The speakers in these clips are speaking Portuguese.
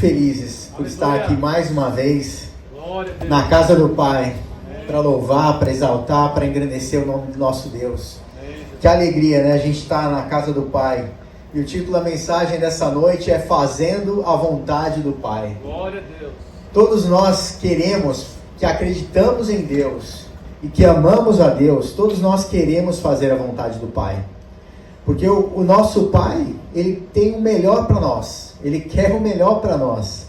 felizes por estar aqui mais uma vez na casa do Pai, para louvar, para exaltar, para engrandecer o nome do nosso Deus. Que alegria, né? A gente está na casa do Pai. E o título da mensagem dessa noite é Fazendo a Vontade do Pai. Glória a Deus. Todos nós queremos, que acreditamos em Deus e que amamos a Deus, todos nós queremos fazer a vontade do Pai. Porque o nosso Pai, Ele tem o melhor para nós. Ele quer o melhor para nós.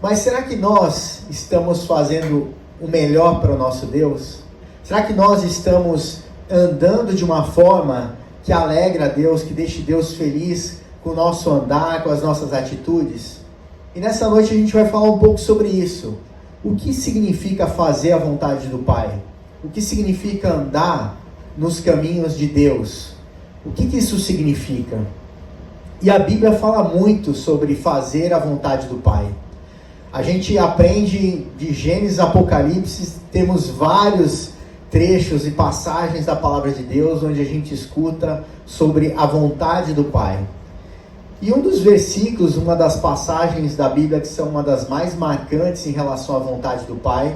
Mas será que nós estamos fazendo o melhor para o nosso Deus? Será que nós estamos andando de uma forma que alegra a Deus, que deixe Deus feliz com o nosso andar, com as nossas atitudes? E nessa noite a gente vai falar um pouco sobre isso. O que significa fazer a vontade do Pai? O que significa andar nos caminhos de Deus? O que isso significa? E a Bíblia fala muito sobre fazer a vontade do Pai. A gente aprende de Gênesis a Apocalipse, temos vários trechos e passagens da palavra de Deus onde a gente escuta sobre a vontade do Pai. E um dos versículos, uma das passagens da Bíblia que são uma das mais marcantes em relação à vontade do Pai,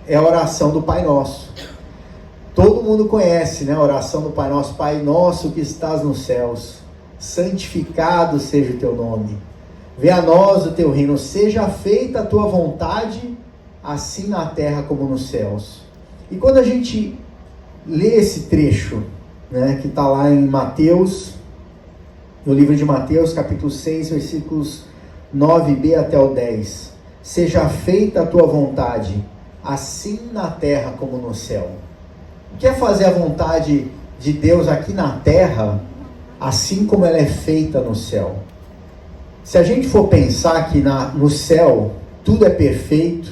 é a oração do Pai Nosso. Todo mundo conhece, né? A oração do Pai Nosso. Pai nosso que estás nos céus, santificado seja o teu nome. Venha a nós o teu reino, seja feita a tua vontade, assim na terra como nos céus. E quando a gente lê esse trecho, né, que está lá em Mateus, no livro de Mateus, capítulo 6, versículos 9b até o 10. Seja feita a tua vontade, assim na terra como no céu. O que é fazer a vontade de Deus aqui na terra, assim como ela é feita no céu? Se a gente for pensar que no céu tudo é perfeito,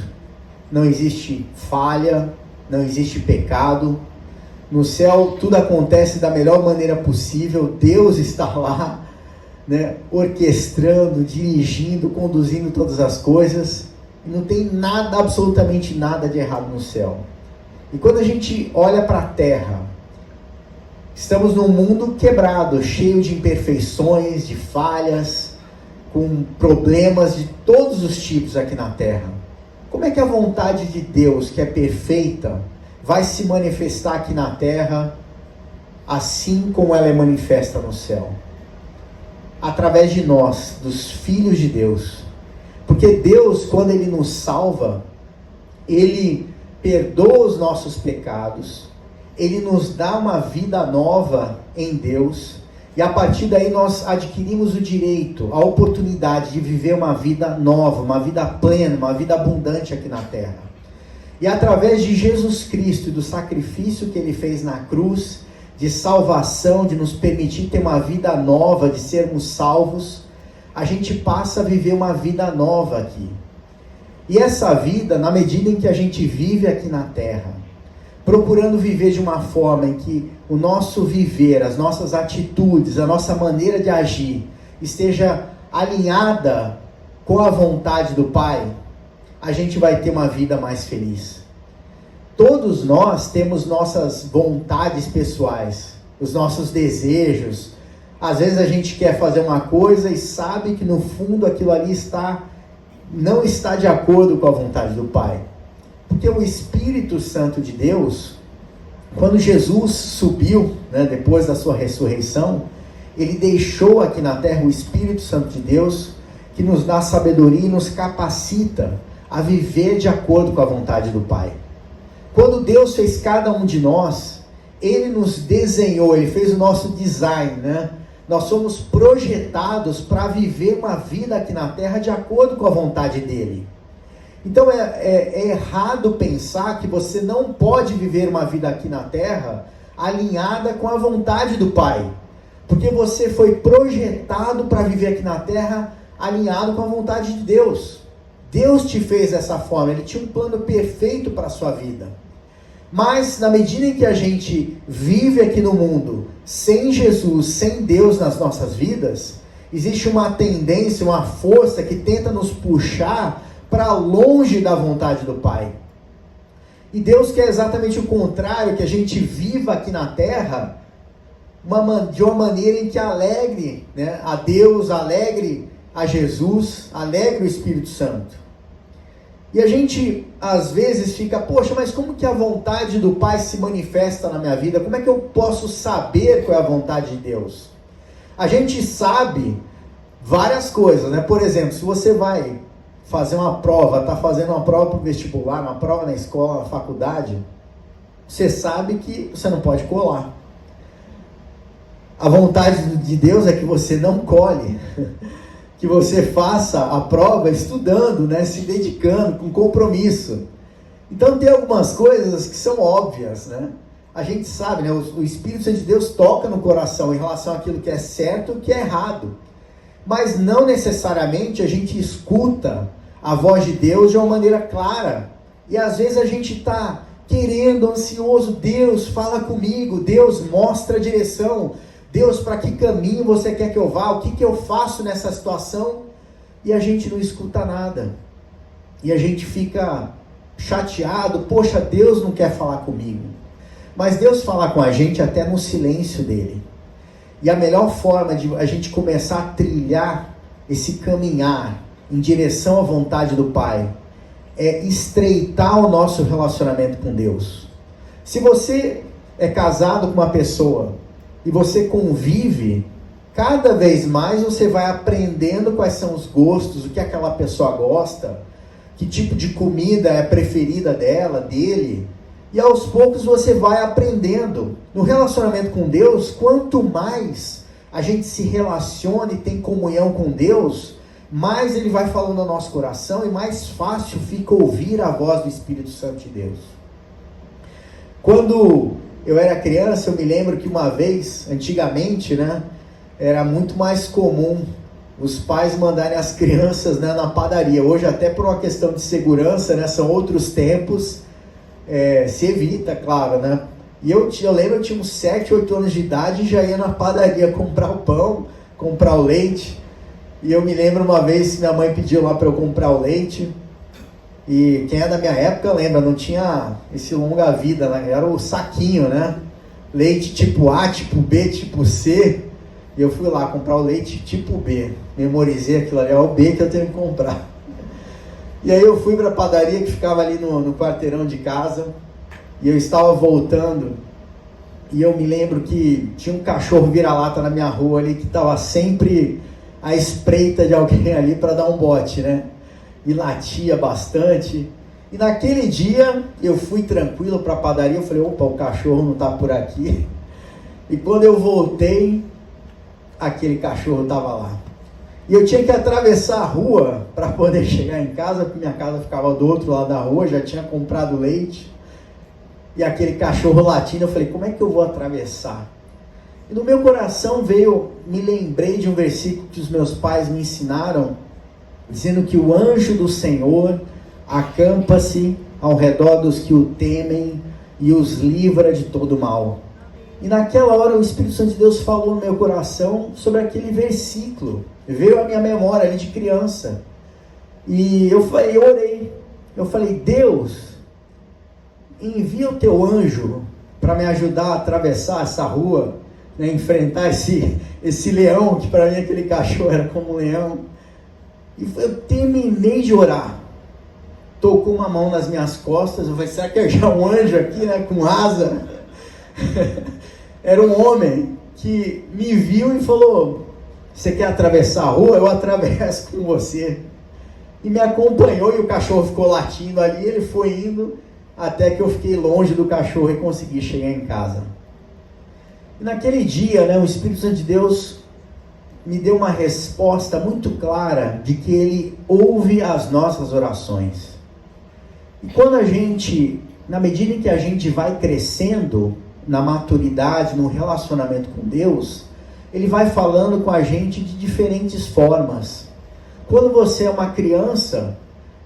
não existe falha, não existe pecado, no céu tudo acontece da melhor maneira possível, Deus está lá, né, orquestrando, dirigindo, conduzindo todas as coisas, e não tem nada, absolutamente nada de errado no céu. E quando a gente olha para a terra, estamos num mundo quebrado, cheio de imperfeições, de falhas, com problemas de todos os tipos aqui na terra. Como é que a vontade de Deus, que é perfeita, vai se manifestar aqui na terra, assim como ela é manifesta no céu? Através de nós, dos filhos de Deus. Porque Deus, quando Ele nos salva, Ele perdoa os nossos pecados, Ele nos dá uma vida nova em Deus, e a partir daí nós adquirimos o direito, a oportunidade de viver uma vida nova, uma vida plena, uma vida abundante aqui na terra. E através de Jesus Cristo e do sacrifício que Ele fez na cruz, de salvação, de nos permitir ter uma vida nova, de sermos salvos, a gente passa a viver uma vida nova aqui. E essa vida, na medida em que a gente vive aqui na terra, procurando viver de uma forma em que o nosso viver, as nossas atitudes, a nossa maneira de agir esteja alinhada com a vontade do Pai, a gente vai ter uma vida mais feliz. Todos nós temos nossas vontades pessoais, os nossos desejos. Às vezes a gente quer fazer uma coisa e sabe que no fundo aquilo ali não está de acordo com a vontade do Pai. Porque o Espírito Santo de Deus, quando Jesus subiu, né, depois da sua ressurreição, Ele deixou aqui na terra o Espírito Santo de Deus, que nos dá sabedoria e nos capacita a viver de acordo com a vontade do Pai. Quando Deus fez cada um de nós, Ele nos desenhou, Ele fez o nosso design, né? Nós somos projetados para viver uma vida aqui na terra de acordo com a vontade dEle. Então é errado pensar que você não pode viver uma vida aqui na terra alinhada com a vontade do Pai. Porque você foi projetado para viver aqui na terra alinhado com a vontade de Deus. Deus te fez dessa forma, Ele tinha um plano perfeito para a sua vida. Mas na medida em que a gente vive aqui no mundo sem Jesus, sem Deus nas nossas vidas, existe uma tendência, uma força que tenta nos puxar para longe da vontade do Pai. E Deus quer exatamente o contrário, que a gente viva aqui na terra de uma maneira em que alegre, né, a Deus, alegre a Jesus, alegre o Espírito Santo. E a gente, às vezes, fica, poxa, mas como que a vontade do Pai se manifesta na minha vida? Como é que eu posso saber qual é a vontade de Deus? A gente sabe várias coisas, né? Por exemplo, se você vai fazer uma prova, está fazendo uma prova para o vestibular, uma prova na escola, na faculdade, você sabe que você não pode colar. A vontade de Deus é que você não cole, que você faça a prova estudando, né, se dedicando, com compromisso. Então tem algumas coisas que são óbvias, né? A gente sabe, né, o Espírito Santo de Deus toca no coração em relação àquilo que é certo e o que é errado. Mas não necessariamente a gente escuta a voz de Deus de uma maneira clara. E às vezes a gente está querendo, ansioso, Deus, fala comigo, Deus, mostra a direção, Deus, para que caminho você quer que eu vá, o que eu faço nessa situação? E a gente não escuta nada. E a gente fica chateado, poxa, Deus não quer falar comigo. Mas Deus fala com a gente até no silêncio dele. E a melhor forma de a gente começar a trilhar esse caminhar em direção à vontade do Pai é estreitar o nosso relacionamento com Deus. Se você é casado com uma pessoa e você convive, cada vez mais você vai aprendendo quais são os gostos, o que aquela pessoa gosta, que tipo de comida é a preferida dela, dele, e aos poucos você vai aprendendo. No relacionamento com Deus, quanto mais a gente se relaciona e tem comunhão com Deus, mais Ele vai falando no nosso coração e mais fácil fica ouvir a voz do Espírito Santo de Deus. Quando eu era criança, eu me lembro que uma vez, antigamente, né, era muito mais comum os pais mandarem as crianças, né, na padaria. Hoje, até por uma questão de segurança, né, são outros tempos, se evita, claro, né? E eu lembro, eu tinha uns 7, 8 anos de idade e já ia na padaria comprar o pão, comprar o leite. E eu me lembro uma vez que minha mãe pediu lá para eu comprar o leite. E quem é da minha época lembra, não tinha esse longa vida, né? Era o saquinho, né? Leite tipo A, tipo B, tipo C. E eu fui lá comprar o leite tipo B. Memorizei aquilo ali, é o B que eu tenho que comprar. E aí eu fui para a padaria que ficava ali no quarteirão de casa. E eu estava voltando. E eu me lembro que tinha um cachorro vira-lata na minha rua ali que estava sempre à espreita de alguém ali para dar um bote, né? E latia bastante. E naquele dia eu fui tranquilo para a padaria. Eu falei, opa, o cachorro não está por aqui. E quando eu voltei, aquele cachorro estava lá. E eu tinha que atravessar a rua para poder chegar em casa, porque minha casa ficava do outro lado da rua, já tinha comprado leite. E aquele cachorro latindo, eu falei, como é que eu vou atravessar? E no meu coração me lembrei de um versículo que os meus pais me ensinaram, dizendo que o anjo do Senhor acampa-se ao redor dos que o temem e os livra de todo mal. E naquela hora o Espírito Santo de Deus falou no meu coração sobre aquele versículo. Veio à minha memória ali de criança. E eu orei. Eu falei, Deus, envia o teu anjo para me ajudar a atravessar essa rua, né, enfrentar esse leão, que para mim aquele cachorro era como um leão. E eu terminei de orar. Tocou uma mão nas minhas costas. Eu falei, será que é já um anjo aqui, né, com asa? Era um homem que me viu e falou, você quer atravessar a rua? Eu atravesso com você. E me acompanhou e o cachorro ficou latindo ali, ele foi indo até que eu fiquei longe do cachorro e consegui chegar em casa. E naquele dia, né, o Espírito Santo de Deus me deu uma resposta muito clara de que Ele ouve as nossas orações. E quando na medida em que a gente vai crescendo na maturidade, no relacionamento com Deus, Ele vai falando com a gente de diferentes formas. Quando você é uma criança,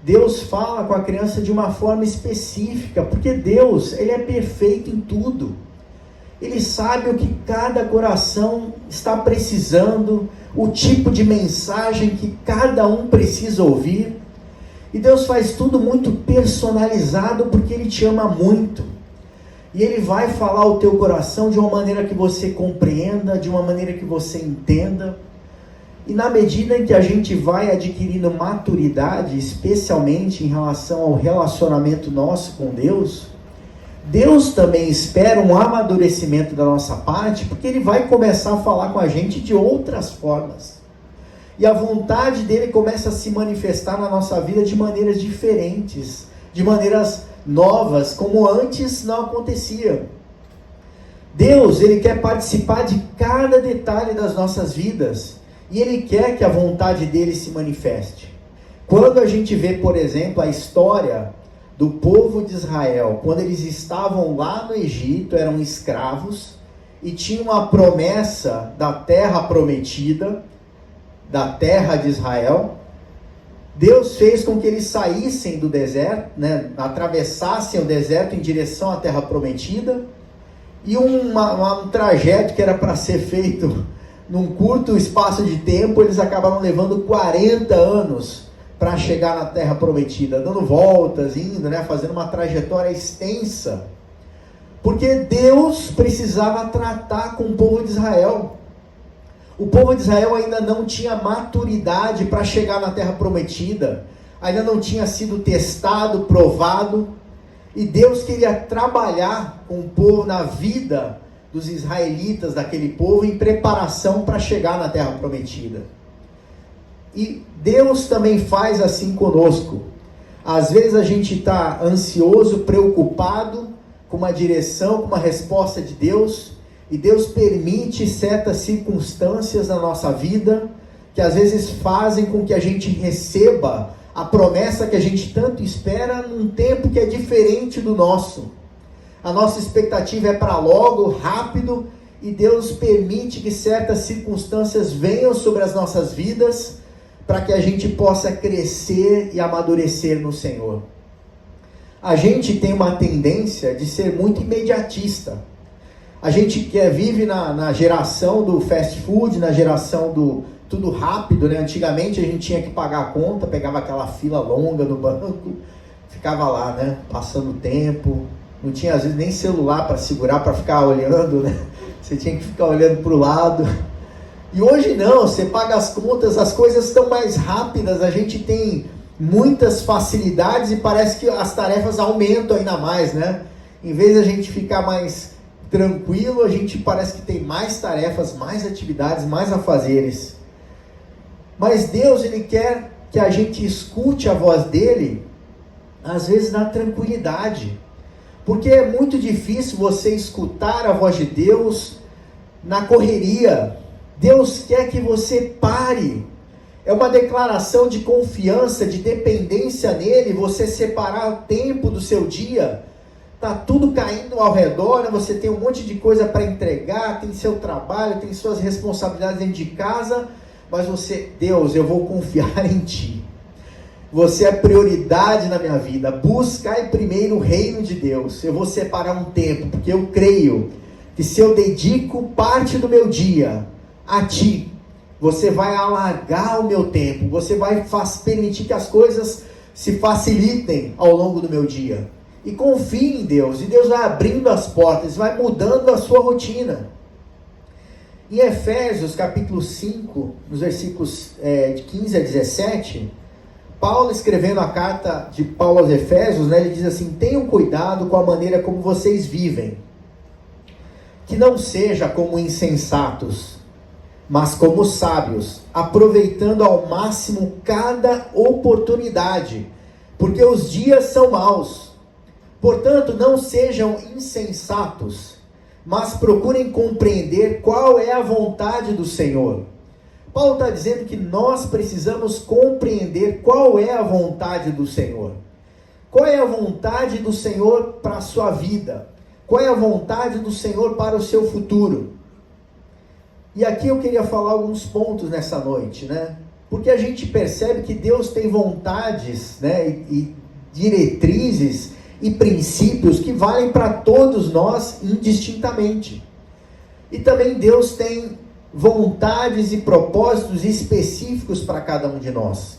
Deus fala com a criança de uma forma específica, porque Deus, Ele é perfeito em tudo. Ele sabe o que cada coração está precisando, o tipo de mensagem que cada um precisa ouvir. E Deus faz tudo muito personalizado, porque Ele te ama muito. E Ele vai falar ao teu coração de uma maneira que você compreenda, de uma maneira que você entenda. E na medida em que a gente vai adquirindo maturidade, especialmente em relação ao relacionamento nosso com Deus, Deus também espera um amadurecimento da nossa parte, porque Ele vai começar a falar com a gente de outras formas. E a vontade dEle começa a se manifestar na nossa vida de maneiras diferentes, de maneiras novas, como antes não acontecia. Deus, Ele quer participar de cada detalhe das nossas vidas, e Ele quer que a vontade dEle se manifeste. Quando a gente vê, por exemplo, a história do povo de Israel, quando eles estavam lá no Egito, eram escravos, e tinham a promessa da terra prometida, da terra de Israel, Deus fez com que eles saíssem do deserto, atravessassem o deserto em direção à terra prometida, e um trajeto que era para ser feito num curto espaço de tempo, eles acabaram levando 40 anos para chegar na terra prometida, dando voltas, indo, fazendo uma trajetória extensa, porque Deus precisava tratar com o povo de Israel. O povo de Israel ainda não tinha maturidade para chegar na terra prometida, ainda não tinha sido testado, provado, e Deus queria trabalhar com o povo, na vida dos israelitas, daquele povo, em preparação para chegar na terra prometida. E Deus também faz assim conosco. Às vezes a gente está ansioso, preocupado com uma direção, com uma resposta de Deus, e Deus permite certas circunstâncias na nossa vida, que às vezes fazem com que a gente receba a promessa que a gente tanto espera num tempo que é diferente do nosso. A nossa expectativa é para logo, rápido, e Deus permite que certas circunstâncias venham sobre as nossas vidas, para que a gente possa crescer e amadurecer no Senhor. A gente tem uma tendência de ser muito imediatista. A gente vive na geração do fast food, na geração do tudo rápido, Antigamente a gente tinha que pagar a conta, pegava aquela fila longa no banco, ficava lá, passando tempo, não tinha às vezes nem celular para segurar, para ficar olhando, Você tinha que ficar olhando para o lado. E hoje não, você paga as contas, as coisas estão mais rápidas, a gente tem muitas facilidades e parece que as tarefas aumentam ainda mais, Em vez de a gente ficar mais tranquilo, a gente parece que tem mais tarefas, mais atividades, mais afazeres. Mas Deus, Ele quer que a gente escute a voz dEle, às vezes na tranquilidade. Porque é muito difícil você escutar a voz de Deus na correria. Deus quer que você pare. É uma declaração de confiança, de dependência nele, você separar o tempo do seu dia. Está tudo caindo ao redor, você tem um monte de coisa para entregar, tem seu trabalho, tem suas responsabilidades dentro de casa, mas Deus, eu vou confiar em Ti. Você é prioridade na minha vida. Buscai primeiro o reino de Deus. Eu vou separar um tempo, porque eu creio que se eu dedico parte do meu dia a Ti, você vai alargar o meu tempo, você vai permitir que as coisas se facilitem ao longo do meu dia. E confie em Deus, e Deus vai abrindo as portas, vai mudando a sua rotina. Em Efésios capítulo 5, nos versículos de 15 a 17, Paulo, escrevendo a carta de Paulo aos Efésios, ele diz assim: tenham cuidado com a maneira como vocês vivem, que não seja como insensatos, mas como sábios, aproveitando ao máximo cada oportunidade, porque os dias são maus. Portanto, não sejam insensatos, mas procurem compreender qual é a vontade do Senhor. Paulo está dizendo que nós precisamos compreender qual é a vontade do Senhor. Qual é a vontade do Senhor para a sua vida? Qual é a vontade do Senhor para o seu futuro? E aqui eu queria falar alguns pontos nessa noite, Porque a gente percebe que Deus tem vontades, e diretrizes e princípios que valem para todos nós indistintamente. E também Deus tem vontades e propósitos específicos para cada um de nós.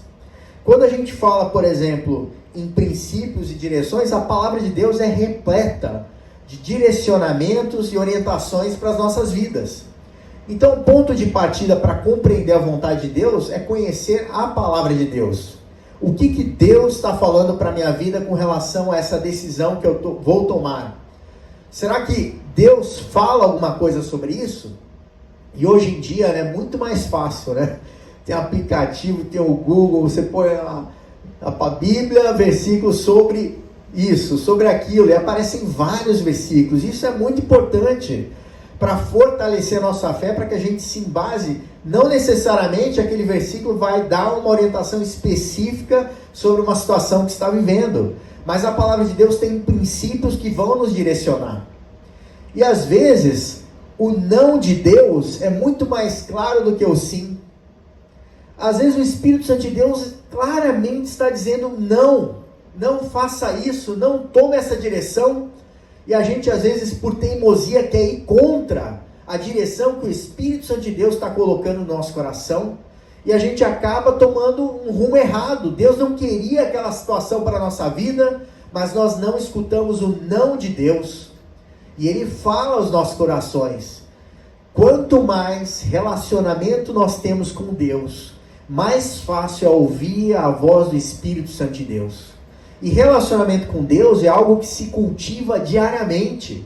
Quando a gente fala, por exemplo, em princípios e direções, a palavra de Deus é repleta de direcionamentos e orientações para as nossas vidas. Então, o ponto de partida para compreender a vontade de Deus é conhecer a palavra de Deus. O que Deus está falando para a minha vida com relação a essa decisão que eu vou tomar? Será que Deus fala alguma coisa sobre isso? E hoje em dia é muito mais fácil, né? Tem aplicativo, tem o Google, você põe a Bíblia, versículos sobre isso, sobre aquilo, e aparecem vários versículos. Isso é muito importante para fortalecer a nossa fé, para que a gente se embase. Não necessariamente aquele versículo vai dar uma orientação específica sobre uma situação que está vivendo, mas a palavra de Deus tem princípios que vão nos direcionar. E às vezes, o não de Deus é muito mais claro do que o sim. Às vezes o Espírito Santo de Deus claramente está dizendo não, não faça isso, não tome essa direção. E a gente às vezes por teimosia quer ir contra a direção que o Espírito Santo de Deus está colocando no nosso coração. E a gente acaba tomando um rumo errado. Deus não queria aquela situação para a nossa vida, mas nós não escutamos o não de Deus. E Ele fala aos nossos corações. Quanto mais relacionamento nós temos com Deus, mais fácil é ouvir a voz do Espírito Santo de Deus. E relacionamento com Deus é algo que se cultiva diariamente.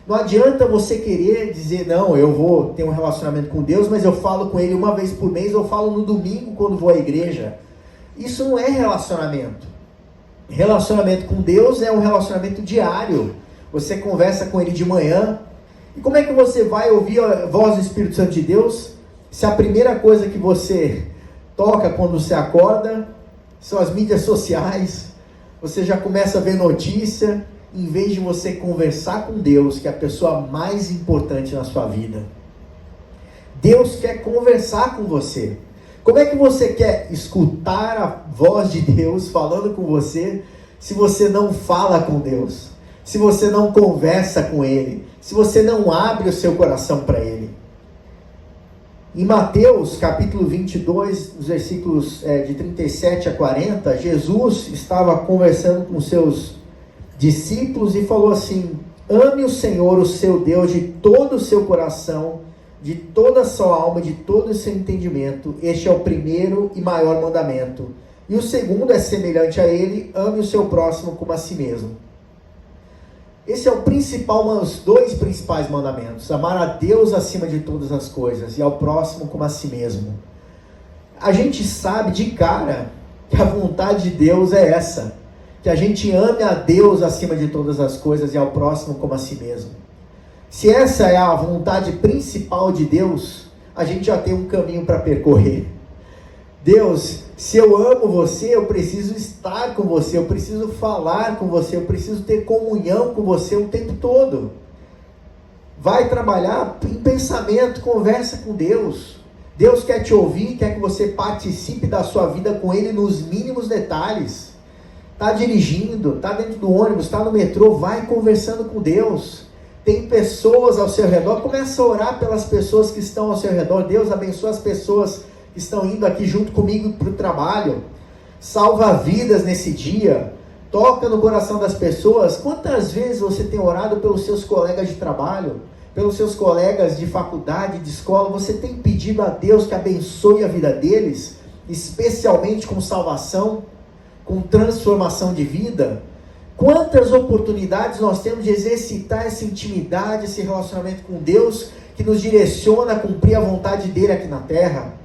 Não adianta você querer dizer, não, eu vou ter um relacionamento com Deus, mas eu falo com Ele uma vez por mês, eu falo no domingo quando vou à igreja. Isso não é relacionamento. Relacionamento com Deus é um relacionamento diário. Você conversa com Ele de manhã. E como é que você vai ouvir a voz do Espírito Santo de Deus, se a primeira coisa que você toca quando você acorda são as mídias sociais? Você já começa a ver notícia, em vez de você conversar com Deus, que é a pessoa mais importante na sua vida. Deus quer conversar com você. Como é que você quer escutar a voz de Deus falando com você, se você não fala com Deus? Se você não conversa com Ele? Se você não abre o seu coração para Ele? Em Mateus, capítulo 22, os versículos de 37 a 40, Jesus estava conversando com seus discípulos e falou assim: ame o Senhor, o seu Deus, de todo o seu coração, de toda a sua alma, de todo o seu entendimento. Este é o primeiro e maior mandamento. E o segundo é semelhante a ele: ame o seu próximo como a si mesmo. Esse é o principal, os dois principais mandamentos: amar a Deus acima de todas as coisas e ao próximo como a si mesmo. A gente sabe de cara que a vontade de Deus é essa, que a gente ame a Deus acima de todas as coisas e ao próximo como a si mesmo. Se essa é a vontade principal de Deus, a gente já tem um caminho para percorrer. Deus, se eu amo você, eu preciso estar com você, eu preciso falar com você, eu preciso ter comunhão com você o tempo todo. Vai trabalhar em pensamento, conversa com Deus. Deus quer te ouvir, quer que você participe da sua vida com Ele nos mínimos detalhes. Está dirigindo, está dentro do ônibus, está no metrô, vai conversando com Deus. Tem pessoas ao seu redor, começa a orar pelas pessoas que estão ao seu redor. Deus abençoa as pessoas que estão indo aqui junto comigo para o trabalho. Salva vidas nesse dia. Toca no coração das pessoas. Quantas vezes você tem orado pelos seus colegas de trabalho, pelos seus colegas de faculdade, de escola? Você tem pedido a Deus que abençoe a vida deles, especialmente com salvação, com transformação de vida? Quantas oportunidades nós temos de exercitar essa intimidade, esse relacionamento com Deus, que nos direciona a cumprir a vontade dele aqui na terra?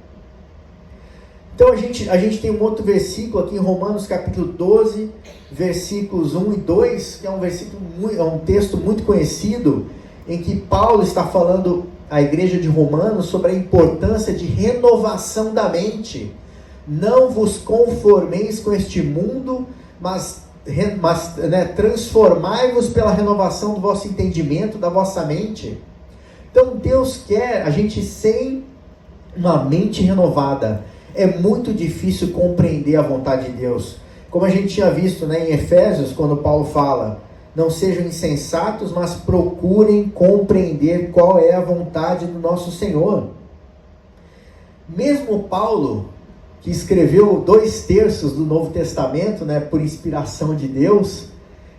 Então a gente tem um outro versículo aqui em Romanos capítulo 12, versículos 1 e 2, que é um texto muito conhecido, em que Paulo está falando à igreja de Romanos sobre a importância de renovação da mente. Não vos conformeis com este mundo, mas transformai-vos pela renovação do vosso entendimento, da vossa mente. Então Deus quer a gente sem uma mente renovada. É muito difícil compreender a vontade de Deus. Como a gente tinha visto, em Efésios, quando Paulo fala: não sejam insensatos, mas procurem compreender qual é a vontade do nosso Senhor. Mesmo Paulo, que escreveu 2/3 do Novo Testamento, por inspiração de Deus,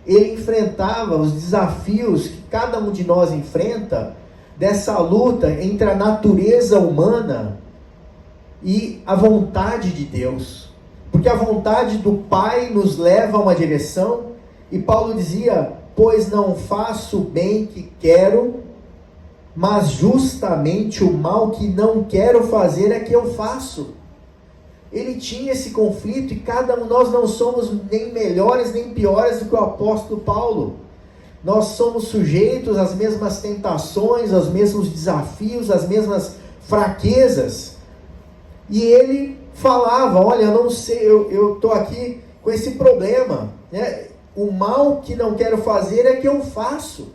ele enfrentava os desafios que cada um de nós enfrenta dessa luta entre a natureza humana e a vontade de Deus. Porque a vontade do Pai nos leva a uma direção, e Paulo dizia: pois não faço o bem que quero, mas justamente o mal que não quero fazer é que eu faço. Ele tinha esse conflito, e cada um de nós não somos nem melhores nem piores do que o apóstolo Paulo. Nós somos sujeitos às mesmas tentações, aos mesmos desafios, às mesmas fraquezas. E ele falava: olha, eu não sei, eu estou aqui com esse problema, né? O mal que não quero fazer é que eu faço.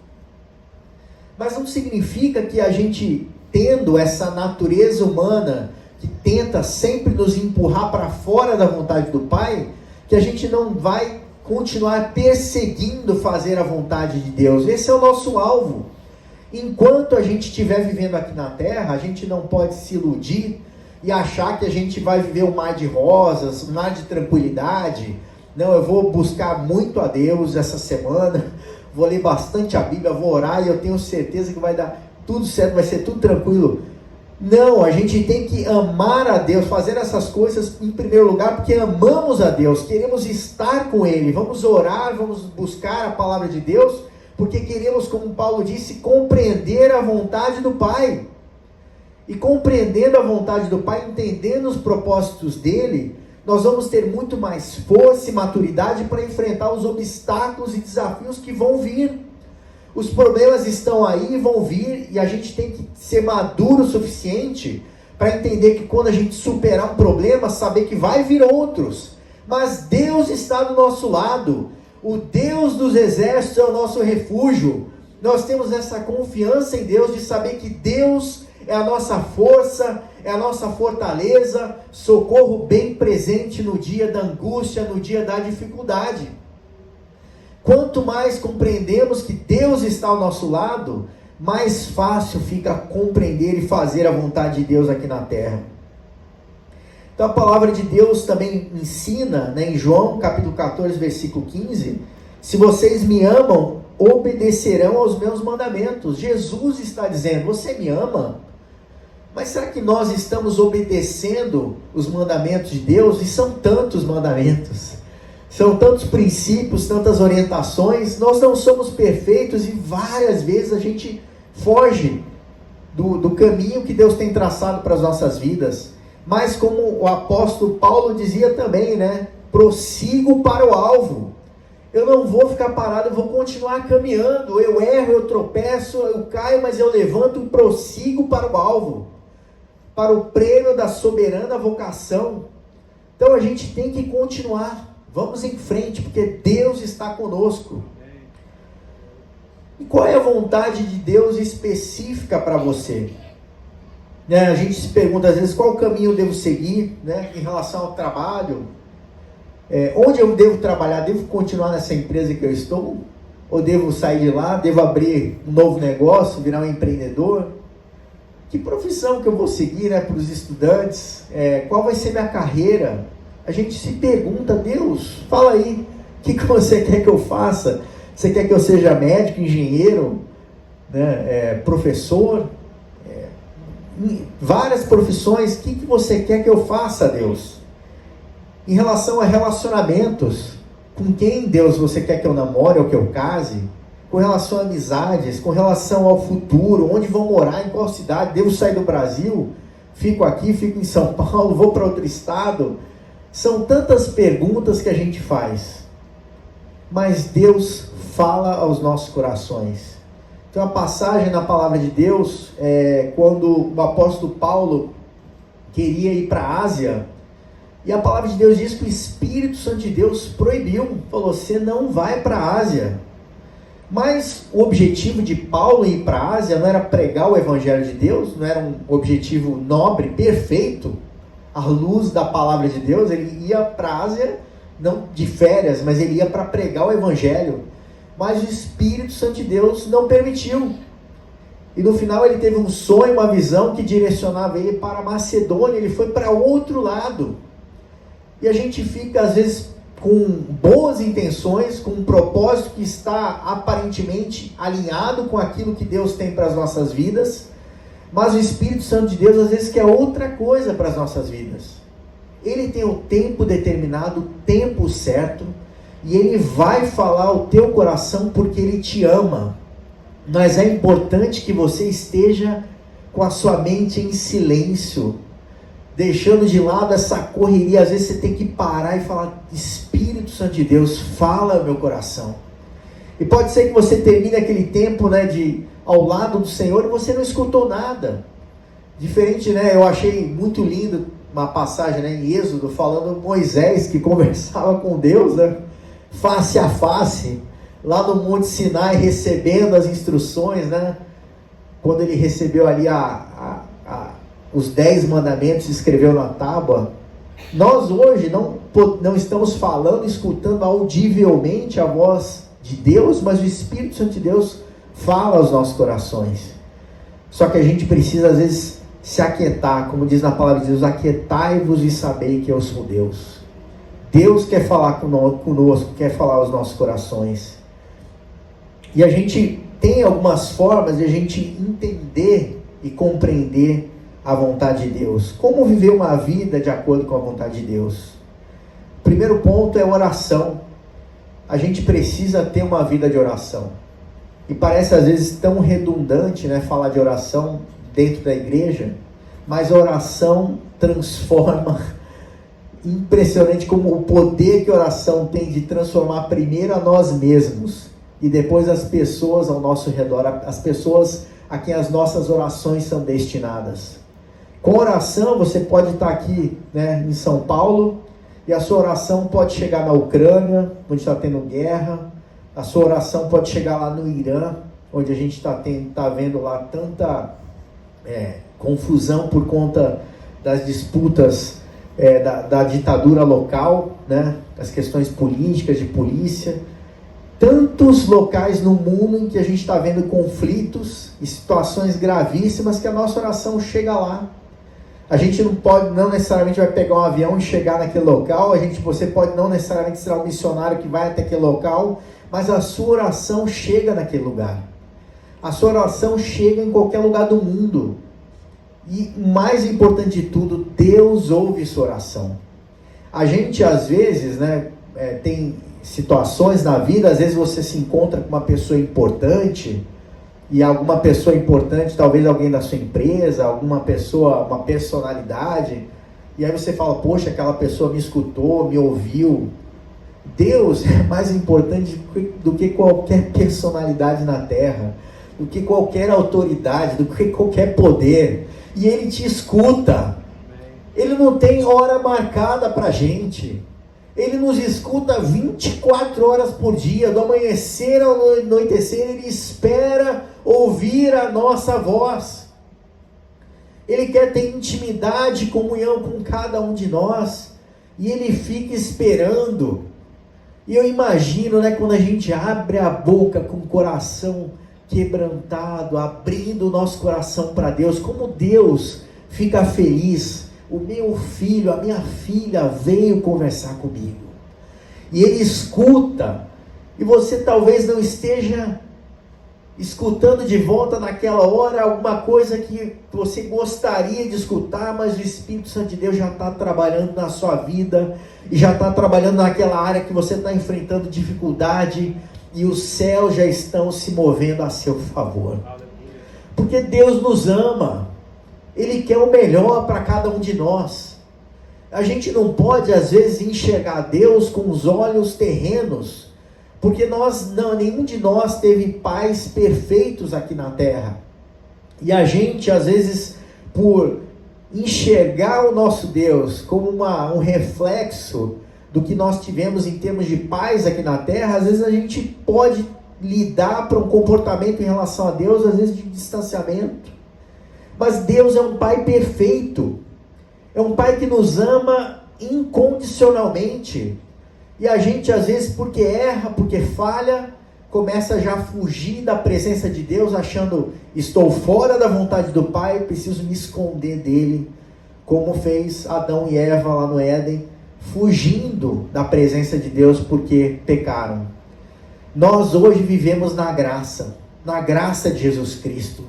Mas não significa que a gente, tendo essa natureza humana que tenta sempre nos empurrar para fora da vontade do Pai, que a gente não vai continuar perseguindo fazer a vontade de Deus. Esse é o nosso alvo. Enquanto a gente estiver vivendo aqui na Terra, a gente não pode se iludir e achar que a gente vai viver um mar de rosas, um mar de tranquilidade. Não, eu vou buscar muito a Deus essa semana, vou ler bastante a Bíblia, vou orar, e eu tenho certeza que vai dar tudo certo, vai ser tudo tranquilo. Não, a gente tem que amar a Deus, fazer essas coisas em primeiro lugar, porque amamos a Deus, queremos estar com Ele, vamos orar, vamos buscar a palavra de Deus, porque queremos, como Paulo disse, compreender a vontade do Pai. E compreendendo a vontade do Pai, entendendo os propósitos dele, nós vamos ter muito mais força e maturidade para enfrentar os obstáculos e desafios que vão vir. Os problemas estão aí, vão vir, e a gente tem que ser maduro o suficiente para entender que quando a gente superar um problema, saber que vai vir outros. Mas Deus está do nosso lado. O Deus dos exércitos é o nosso refúgio. Nós temos essa confiança em Deus de saber que Deus é a nossa força, é a nossa fortaleza, socorro bem presente no dia da angústia, no dia da dificuldade. Quanto mais compreendemos que Deus está ao nosso lado, mais fácil fica compreender e fazer a vontade de Deus aqui na terra. Então a palavra de Deus também ensina, né, em João capítulo 14, versículo 15, se vocês me amam, obedecerão aos meus mandamentos. Jesus está dizendo: você me ama? Mas será que nós estamos obedecendo os mandamentos de Deus? E são tantos mandamentos, são tantos princípios, tantas orientações. Nós não somos perfeitos, e várias vezes a gente foge do caminho que Deus tem traçado para as nossas vidas. Mas como o apóstolo Paulo dizia também, né? Prossigo para o alvo. Eu não vou ficar parado, eu vou continuar caminhando. Eu erro, eu tropeço, eu caio, mas eu levanto e prossigo para o alvo, para o prêmio da soberana vocação. Então a gente tem que continuar. Vamos em frente, porque Deus está conosco. E qual é a vontade de Deus específica para você? Né, a gente se pergunta às vezes qual caminho eu devo seguir, né, em relação ao trabalho. Onde eu devo trabalhar? Devo continuar nessa empresa que eu estou? Ou devo sair de lá? Devo abrir um novo negócio, virar um empreendedor? Que profissão que eu vou seguir, né, para os estudantes? Qual vai ser minha carreira? A gente se pergunta: Deus, fala aí, o que você quer que eu faça? Você quer que eu seja médico, engenheiro, né, professor? Várias profissões. O que você quer que eu faça, Deus? Em relação a relacionamentos, com quem, Deus, você quer que eu namore ou que eu case? Com relação a amizades, com relação ao futuro, onde vou morar, em qual cidade? Devo sair do Brasil? Fico aqui, fico em São Paulo, vou para outro estado? São tantas perguntas que a gente faz, mas Deus fala aos nossos corações. Tem uma passagem na palavra de Deus, quando o apóstolo Paulo queria ir para a Ásia, e a palavra de Deus diz que o Espírito Santo de Deus proibiu, falou: você não vai para a Ásia. Mas o objetivo de Paulo ir para a Ásia não era pregar o Evangelho de Deus, não era um objetivo nobre, perfeito, à luz da palavra de Deus. Ele ia para a Ásia, não de férias, mas ele ia para pregar o Evangelho. Mas o Espírito Santo de Deus não permitiu. E no final ele teve um sonho, uma visão que direcionava ele para a Macedônia. Ele foi para outro lado. E a gente fica às vezes com boas intenções, com um propósito que está aparentemente alinhado com aquilo que Deus tem para as nossas vidas, mas o Espírito Santo de Deus às vezes quer outra coisa para as nossas vidas. Ele tem o tempo determinado, o tempo certo, e Ele vai falar ao teu coração porque Ele te ama. Mas é importante que você esteja com a sua mente em silêncio, deixando de lado essa correria. Às vezes você tem que parar e falar: Espírito Santo de Deus, fala ao meu coração. E pode ser que você termine aquele tempo, ao lado do Senhor, e você não escutou nada. Diferente, eu achei muito lindo uma passagem, em Êxodo, falando Moisés que conversava com Deus, face a face, lá no Monte Sinai, recebendo as instruções, quando ele recebeu ali os 10 mandamentos, escreveu na tábua. Nós hoje não estamos falando, escutando audivelmente a voz de Deus, mas o Espírito Santo de Deus fala aos nossos corações. Só que a gente precisa às vezes se aquietar, como diz na palavra de Deus: aquietai-vos e sabei que eu sou Deus. Deus quer falar conosco, quer falar aos nossos corações. E a gente tem algumas formas de a gente entender e compreender a vontade de Deus. Como viver uma vida de acordo com a vontade de Deus? O primeiro ponto é oração. A gente precisa ter uma vida de oração. E parece às vezes tão redundante, falar de oração dentro da igreja, mas a oração transforma. Impressionante como o poder que a oração tem de transformar primeiro a nós mesmos e depois as pessoas ao nosso redor, as pessoas a quem as nossas orações são destinadas. Com oração você pode estar aqui, em São Paulo, e a sua oração pode chegar na Ucrânia, onde está tendo guerra. A sua oração pode chegar lá no Irã, onde a gente está vendo lá tanta confusão por conta das disputas da ditadura local, das questões políticas, de polícia. Tantos locais no mundo em que a gente está vendo conflitos e situações gravíssimas que a nossa oração chega lá. A gente não necessariamente vai pegar um avião e chegar naquele local, você pode não necessariamente ser um missionário que vai até aquele local, mas a sua oração chega naquele lugar. A sua oração chega em qualquer lugar do mundo. E o mais importante de tudo, Deus ouve sua oração. A gente às vezes, tem situações na vida, às vezes você se encontra com uma pessoa importante, e alguma pessoa importante, talvez alguém da sua empresa, alguma pessoa, uma personalidade, e aí você fala: poxa, aquela pessoa me escutou, me ouviu. Deus é mais importante do que qualquer personalidade na terra, do que qualquer autoridade, do que qualquer poder. E Ele te escuta. Ele não tem hora marcada para a gente. Ele nos escuta 24 horas por dia, do amanhecer ao anoitecer. Ele espera ouvir a nossa voz. Ele quer ter intimidade, comunhão com cada um de nós, e Ele fica esperando. E eu imagino, quando a gente abre a boca com o coração quebrantado, abrindo o nosso coração para Deus, como Deus fica feliz. O meu filho, a minha filha veio conversar comigo. E Ele escuta. E você talvez não esteja escutando de volta naquela hora alguma coisa que você gostaria de escutar, mas o Espírito Santo de Deus já está trabalhando na sua vida, e já está trabalhando naquela área que você está enfrentando dificuldade, e os céus já estão se movendo a seu favor. Porque Deus nos ama. Ele quer o melhor para cada um de nós. A gente não pode às vezes enxergar Deus com os olhos terrenos, porque nenhum de nós teve pais perfeitos aqui na terra. E a gente às vezes, por enxergar o nosso Deus como um reflexo do que nós tivemos em termos de pais aqui na terra, às vezes a gente pode lidar para um comportamento em relação a Deus, às vezes de distanciamento. Mas Deus é um Pai perfeito, é um Pai que nos ama incondicionalmente, e a gente às vezes, porque erra, porque falha, começa já a fugir da presença de Deus, achando: estou fora da vontade do Pai, preciso me esconder dele, como fez Adão e Eva lá no Éden. fugindo da presença de Deus porque pecaram. Nós hoje vivemos na graça de Jesus Cristo.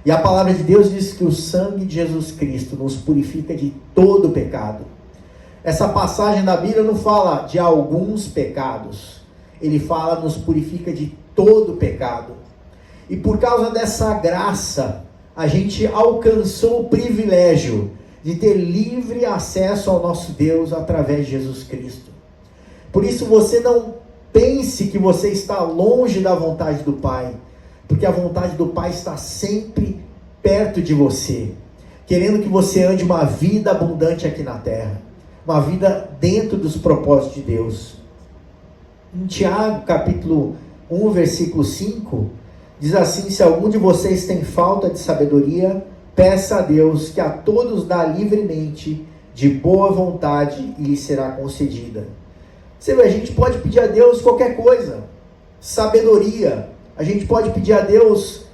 E a palavra de Deus diz que o sangue de Jesus Cristo nos purifica de todo pecado. Essa passagem da Bíblia não fala de alguns pecados. Ele fala, nos purifica de todo pecado. E por causa dessa graça, a gente alcançou o privilégio de ter livre acesso ao nosso Deus através de Jesus Cristo. Por isso você não pense que você está longe da vontade do Pai, porque a vontade do Pai está sempre perto de você, querendo que você ande uma vida abundante aqui na terra, uma vida dentro dos propósitos de Deus. Em Tiago, capítulo 1, versículo 5, diz assim: se algum de vocês tem falta de sabedoria, peça a Deus, que a todos dá livremente, de boa vontade, e lhe será concedida. Você vê, a gente pode pedir a Deus qualquer coisa, sabedoria, a gente pode pedir a Deus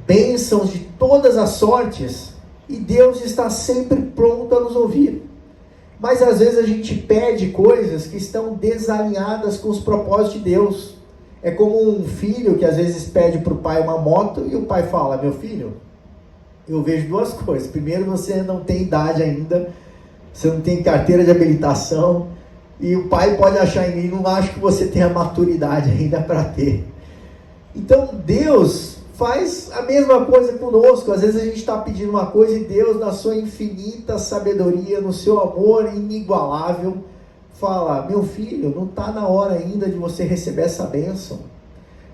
bênçãos de todas as sortes, e Deus está sempre pronto a nos ouvir. Mas às vezes a gente pede coisas que estão desalinhadas com os propósitos de Deus. É como um filho que às vezes pede para o pai uma moto, e o pai fala: meu filho, eu vejo duas coisas. Primeiro, você não tem idade ainda, você não tem carteira de habilitação, e o pai pode achar em mim, não acho que você tenha maturidade ainda para ter. Então Deus faz a mesma coisa conosco. Às vezes a gente está pedindo uma coisa e Deus, na sua infinita sabedoria, no seu amor inigualável, fala: meu filho, não está na hora ainda de você receber essa bênção.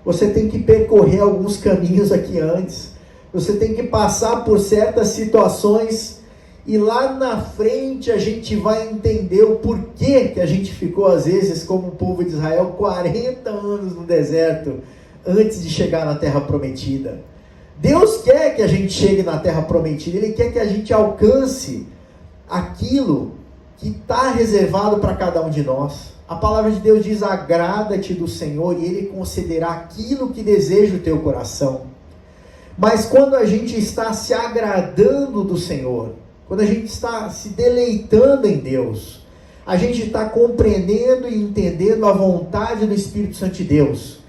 Você tem que percorrer alguns caminhos aqui antes. Você tem que passar por certas situações, e lá na frente a gente vai entender o porquê que a gente ficou, às vezes, como o povo de Israel, 40 anos no deserto, antes de chegar na terra prometida. Deus quer que a gente chegue na terra prometida. Ele quer que a gente alcance aquilo que está reservado para cada um de nós. A palavra de Deus diz: agrada-te do Senhor, e Ele concederá aquilo que deseja o teu coração. Mas quando a gente está se agradando do Senhor, quando a gente está se deleitando em Deus, a gente está compreendendo e entendendo a vontade do Espírito Santo de Deus.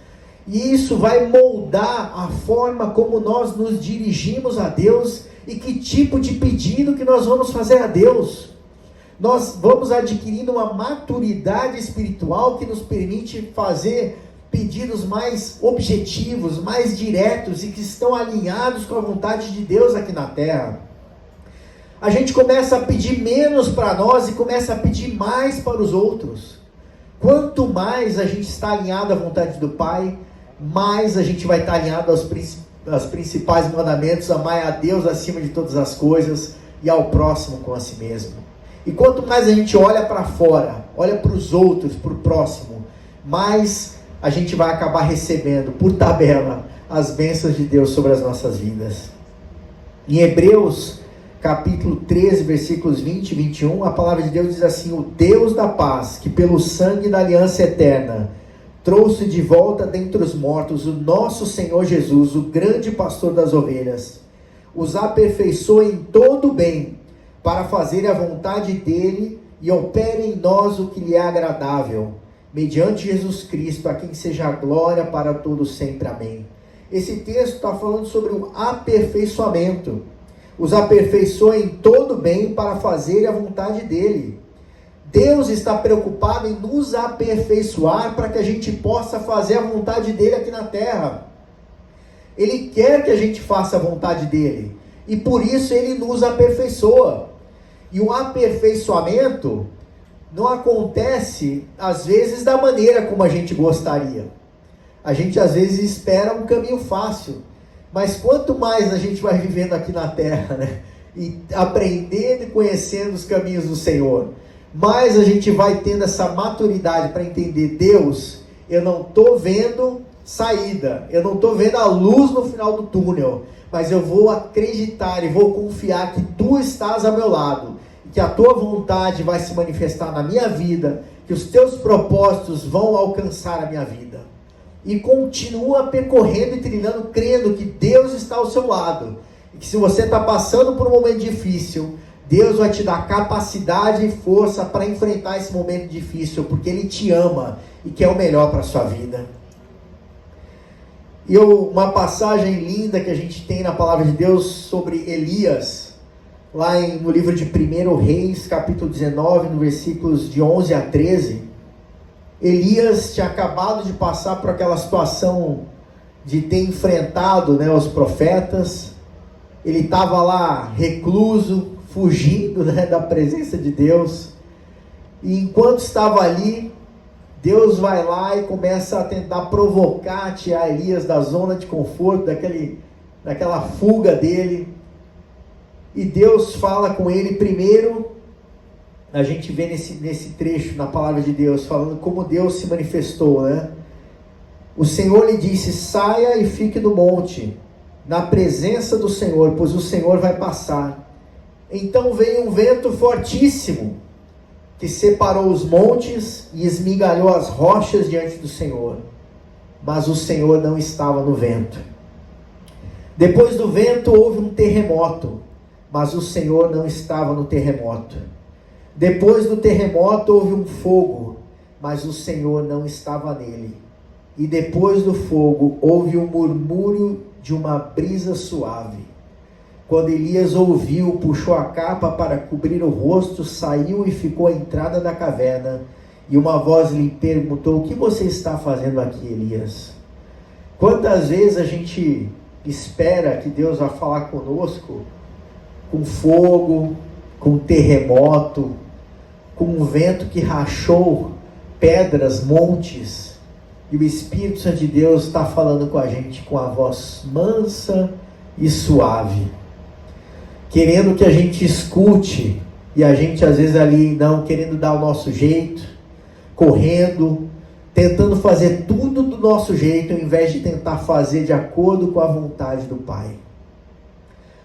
E isso vai moldar a forma como nós nos dirigimos a Deus e que tipo de pedido que nós vamos fazer a Deus. Nós vamos adquirindo uma maturidade espiritual que nos permite fazer pedidos mais objetivos, mais diretos, e que estão alinhados com a vontade de Deus aqui na terra. A gente começa a pedir menos para nós e começa a pedir mais para os outros. Quanto mais a gente está alinhado à vontade do Pai, mais a gente vai estar alinhado aos principais mandamentos: amar a Deus acima de todas as coisas e ao próximo como a si mesmo. E quanto mais a gente olha para fora, olha para os outros, para o próximo, mais a gente vai acabar recebendo, por tabela, as bênçãos de Deus sobre as nossas vidas. Em Hebreus, capítulo 13, versículos 20 e 21, a palavra de Deus diz assim: o Deus da paz, que pelo sangue da aliança eterna trouxe de volta dentre os mortos o nosso Senhor Jesus, o grande pastor das ovelhas, os aperfeiçoe em todo o bem, para fazer a vontade dele, e opere em nós o que lhe é agradável, mediante Jesus Cristo, a quem seja a glória para todos sempre. Amém. Esse texto está falando sobre o aperfeiçoamento. Os aperfeiçoe em todo bem para fazer a vontade dele. Deus está preocupado em nos aperfeiçoar para que a gente possa fazer a vontade dele aqui na terra. Ele quer que a gente faça a vontade dele, e por isso ele nos aperfeiçoa. E o aperfeiçoamento não acontece, às vezes, da maneira como a gente gostaria. A gente, às vezes, espera um caminho fácil. Mas quanto mais a gente vai vivendo aqui na terra, né, e aprendendo e conhecendo os caminhos do Senhor, mais a gente vai tendo essa maturidade para entender: Deus, eu não estou vendo saída, eu não estou vendo a luz no final do túnel, mas eu vou acreditar e vou confiar que Tu estás ao meu lado, que a Tua vontade vai se manifestar na minha vida, que os Teus propósitos vão alcançar a minha vida. E continua percorrendo e trilhando, crendo que Deus está ao seu lado, e que se você está passando por um momento difícil, Deus vai te dar capacidade e força para enfrentar esse momento difícil, porque Ele te ama e quer o melhor para a sua vida. E uma passagem linda que a gente tem na palavra de Deus sobre Elias, lá no livro de 1 Reis, capítulo 19, no versículos de 11 a 13. Elias tinha acabado de passar por aquela situação de ter enfrentado, os profetas. Ele estava lá recluso, fugindo, da presença de Deus. E enquanto estava ali, Deus vai lá e começa a tentar provocar, tirar Elias da zona de conforto, daquela fuga dele. E Deus fala com ele primeiro. A gente vê nesse trecho na palavra de Deus, falando como Deus se manifestou, O Senhor lhe disse: saia e fique no monte, na presença do Senhor, pois o Senhor vai passar. Então veio um vento fortíssimo, que separou os montes e esmigalhou as rochas diante do Senhor. Mas o Senhor não estava no vento. Depois do vento houve um terremoto, mas o Senhor não estava no terremoto. Depois do terremoto houve um fogo, mas o Senhor não estava nele. E depois do fogo houve um murmúrio de uma brisa suave. Quando Elias ouviu, puxou a capa para cobrir o rosto, saiu e ficou à entrada da caverna. E uma voz lhe perguntou: o que você está fazendo aqui, Elias? Quantas vezes a gente espera que Deus vá falar conosco com fogo, com terremoto, com um vento que rachou pedras, montes, e o Espírito Santo de Deus está falando com a gente com a voz mansa e suave, querendo que a gente escute, e a gente às vezes ali não querendo dar o nosso jeito, correndo, tentando fazer tudo do nosso jeito, ao invés de tentar fazer de acordo com a vontade do Pai.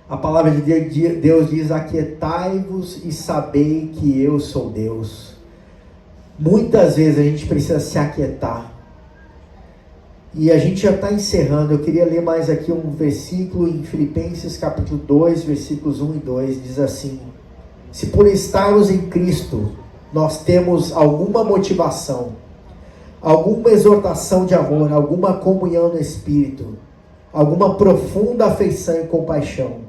A palavra de Deus diz: aquietai-vos e sabei que eu sou Deus. Muitas vezes a gente precisa se aquietar. E a gente já está encerrando. Eu queria ler mais aqui um versículo em Filipenses capítulo 2, versículos 1 e 2. Diz assim: se por estarmos em Cristo, nós temos alguma motivação, alguma exortação de amor, alguma comunhão no Espírito, alguma profunda afeição e compaixão,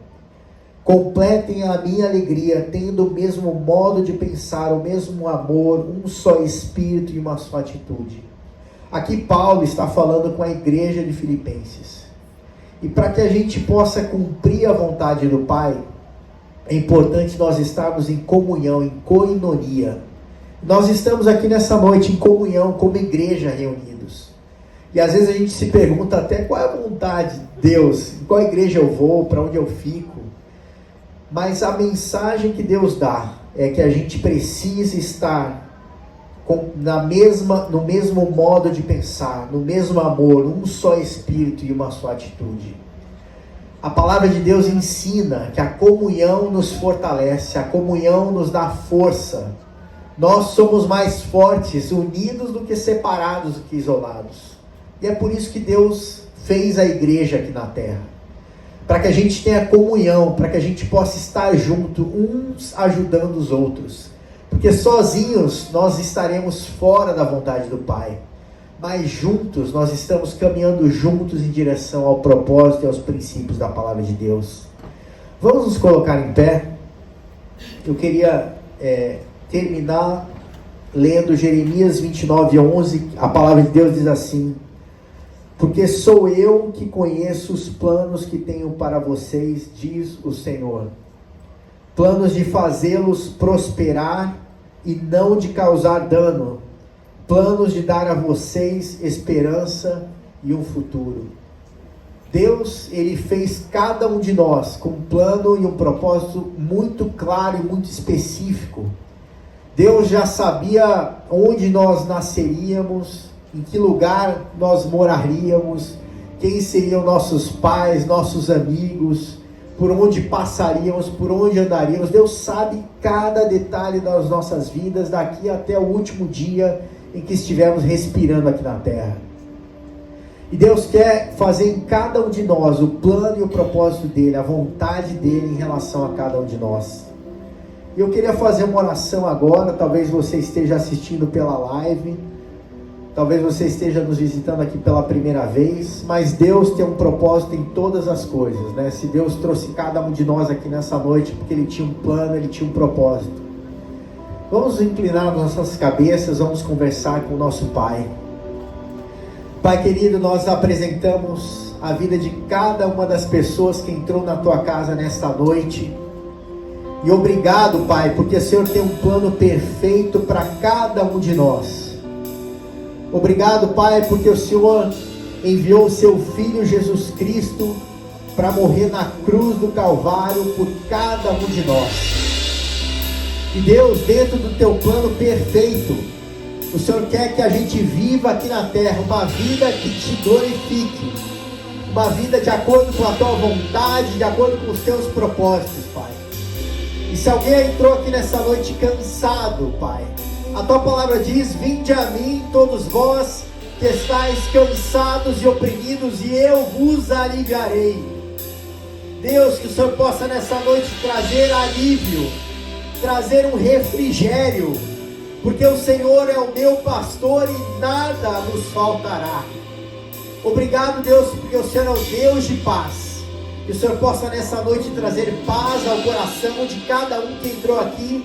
completem a minha alegria, tendo o mesmo modo de pensar, o mesmo amor, um só Espírito e uma só atitude. Aqui Paulo está falando com a igreja de Filipenses. E para que a gente possa cumprir a vontade do Pai, é importante nós estarmos em comunhão, em koinonia. Nós estamos aqui nessa noite em comunhão, como igreja reunidos. E às vezes a gente se pergunta até qual é a vontade de Deus, em qual igreja eu vou, para onde eu fico. Mas a mensagem que Deus dá é que a gente precisa estar no mesmo modo de pensar, no mesmo amor, um só Espírito e uma só atitude. A palavra de Deus ensina que a comunhão nos fortalece, a comunhão nos dá força. Nós somos mais fortes unidos do que separados, do que isolados. E é por isso que Deus fez a igreja aqui na terra. Para que a gente tenha comunhão, para que a gente possa estar junto, uns ajudando os outros. Porque sozinhos nós estaremos fora da vontade do Pai. Mas juntos nós estamos caminhando juntos em direção ao propósito e aos princípios da palavra de Deus. Vamos nos colocar em pé. Eu queria terminar lendo Jeremias 29:11. A palavra de Deus diz assim: porque sou eu que conheço os planos que tenho para vocês, diz o Senhor. Planos de fazê-los prosperar e não de causar dano. Planos de dar a vocês esperança e um futuro. Deus, Ele fez cada um de nós com um plano e um propósito muito claro e muito específico. Deus já sabia onde nós nasceríamos, em que lugar nós moraríamos, quem seriam nossos pais, nossos amigos, por onde passaríamos, por onde andaríamos. Deus sabe cada detalhe das nossas vidas, daqui até o último dia em que estivermos respirando aqui na terra. E Deus quer fazer em cada um de nós o plano e o propósito dele, a vontade dele em relação a cada um de nós. E eu queria fazer uma oração agora. Talvez você esteja assistindo pela live, talvez você esteja nos visitando aqui pela primeira vez, mas Deus tem um propósito em todas as coisas, né? Se Deus trouxe cada um de nós aqui nessa noite, porque Ele tinha um plano, Ele tinha um propósito. Vamos inclinar nossas cabeças, vamos conversar com o nosso Pai. Pai querido, nós apresentamos a vida de cada uma das pessoas que entrou na Tua casa nesta noite. E obrigado, Pai, porque o Senhor tem um plano perfeito para cada um de nós. Obrigado, Pai, porque o Senhor enviou o Seu Filho Jesus Cristo para morrer na cruz do Calvário por cada um de nós. E Deus, dentro do Teu plano perfeito, o Senhor quer que a gente viva aqui na terra uma vida que Te glorifique, uma vida de acordo com a Tua vontade, de acordo com os Teus propósitos, Pai. E se alguém entrou aqui nessa noite cansado, Pai, a Tua palavra diz: vinde a mim todos vós que estáis cansados e oprimidos, e eu vos aliviarei. Deus, que o Senhor possa nessa noite trazer alívio, trazer um refrigério, porque o Senhor é o meu pastor e nada nos faltará. Obrigado, Deus, porque o Senhor é o Deus de paz. Que o Senhor possa nessa noite trazer paz ao coração de cada um que entrou aqui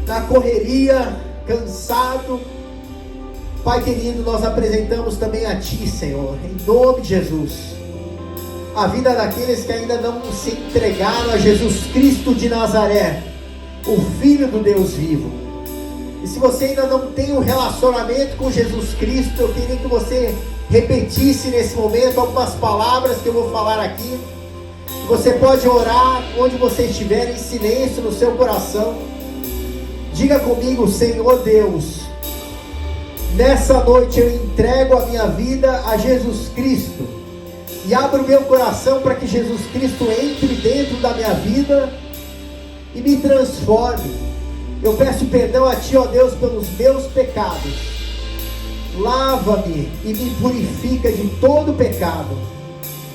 na correria, cansado. Pai querido, nós apresentamos também a Ti, Senhor, em nome de Jesus, a vida daqueles que ainda não se entregaram a Jesus Cristo de Nazaré, o Filho do Deus vivo. E se você ainda não tem um relacionamento com Jesus Cristo, eu queria que você repetisse nesse momento algumas palavras que eu vou falar aqui. Você pode orar onde você estiver, em silêncio no seu coração. Diga comigo: Senhor Deus, nessa noite eu entrego a minha vida a Jesus Cristo e abro meu coração para que Jesus Cristo entre dentro da minha vida e me transforme. Eu peço perdão a Ti, ó Deus, pelos meus pecados. Lava-me e me purifica de todo pecado.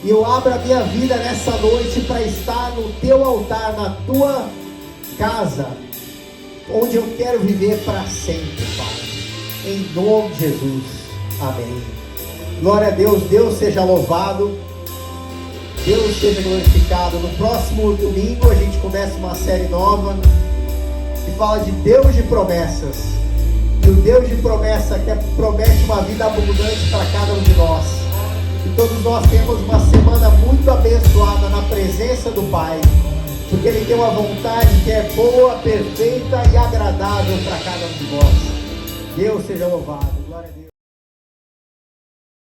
E eu abro a minha vida nessa noite para estar no Teu altar, na Tua casa, onde eu quero viver para sempre, Pai. Em nome de Jesus. Amém. Glória a Deus. Deus seja louvado. Deus seja glorificado. No próximo domingo a gente começa uma série nova que fala de Deus de promessas. E o Deus de promessa que promete uma vida abundante para cada um de nós. Que todos nós temos uma semana muito abençoada na presença do Pai, porque Ele tem uma vontade que é boa, perfeita e agradável para cada um de nós. Deus seja louvado. Glória a Deus.